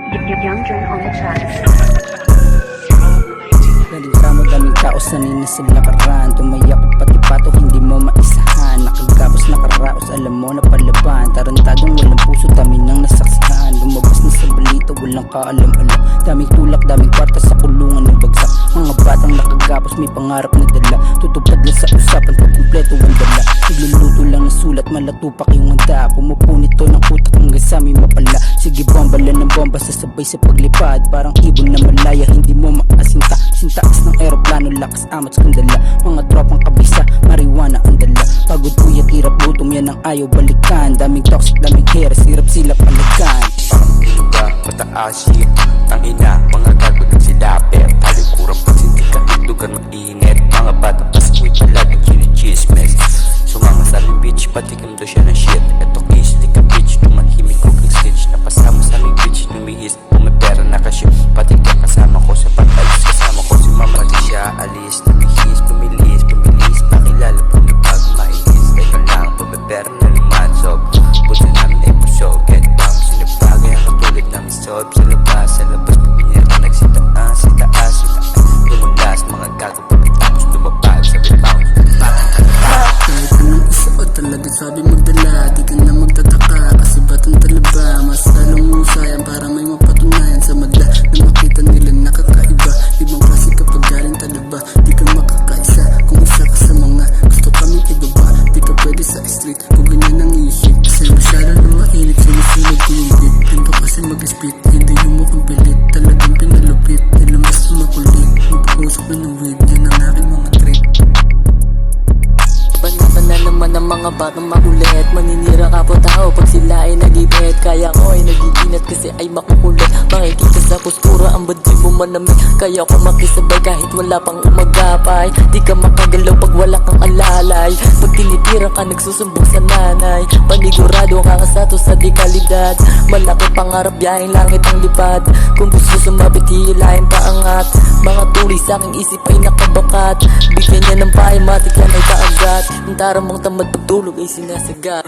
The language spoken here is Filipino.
Young Dren on the tracks. Naligramo daming tao sanay na sa lakaran. Tumayak pati pato hindi mo maisahan. Nakagapos nakaraos alam mo na palaban. Tarantadong walang puso dami nang nasaksihan. Lumabas na sa balita walang kaalam-alam. Daming tulak daming kwarta sa kulungan ng bagsak. Mga batang nakagapos may pangarap na dala. Tutupad lang sa usapan pag kumpleto ang dala. Nagluluto lang ng sulat malatupak yung handa. Pumupunit to ng utak hanggang sa may mapala. Sige bombala ng bomba sasabay sa paglipad. Parang ibon na malaya hindi mo maasinta. Sintaas ng aeroplano lakas amat skandala. Mga tropang kabisa marijuana ang dala. Pagod kuya tirap gutom yan ang ayaw balikan. Daming toxic daming hair sirap sila palagan. Parang iluga mataas shit. Ang ina mga gago nagsilapit. Talikuran pag hindi ka itugan mainit. Mga bata pasakoy palaging chinichismes. Sumama sa aming beach patikim do siya ng shit. Eto kiss di ka bitch tumahimik ko kang stitch. Napasama sa aming beach lumihis. Kung may pera nakaship pati ka kasama ko sa patalis. Kasama ko si mama di siya alis. Lumihis pumilis pumilis. Pakilala po ni pag mailis. Ito lang pag may pera na lumansog. Puso namin ay puso. Get down sinabagay ang katulad namin sob. Sa labas pagpinira nagsitaan. Sa taas lumulas mga gago pagkatapos lumabag sa rebound. Kahit anong isuot talaga sabi magdala. Di ka na magtataka kasi batang talaba. Mas lalong musayan para may mapatunayan sa madla. Na makita nila nakakaiba. Ibang klase kapag galing talaba. Di ka makakaisa kung isa ka sa mga gusto kaming ibaba. Di ka pwede sa street kung ganyan ang isip. Kasi masyado na mainit sumusunod ko yung beat. Pinto kasi mag-spit hindi yung mukhang pilit. Talagang pinalupit ilang basta makulit. Magpapusok na ng weed yan ang aking mga trick. Banatan na naman ang mga batang makulit. Maninira ka po tao pag sila ay nag-ibet. Kaya ko ay nagiginat kasi ay makukulit. Makikita sa postura ang badji mo manamit. Kaya ko makisabay kahit wala pang umagapay. Di ka makagalaw pag wala kang alalay. Pag tinitira ka nagsusumbong sa nanay. Panigurado ka kasato sa dekalidad. Malaki pangarap biyaheng langit ang lipad. Kung gusto sumabit hihilahin pa angat. Mga tuloy sa aking isip ay nakabakat. Bigyan niya ng pahay matik yan ay kaagat. Ang taramang tamad pagtulog ay sinasaga.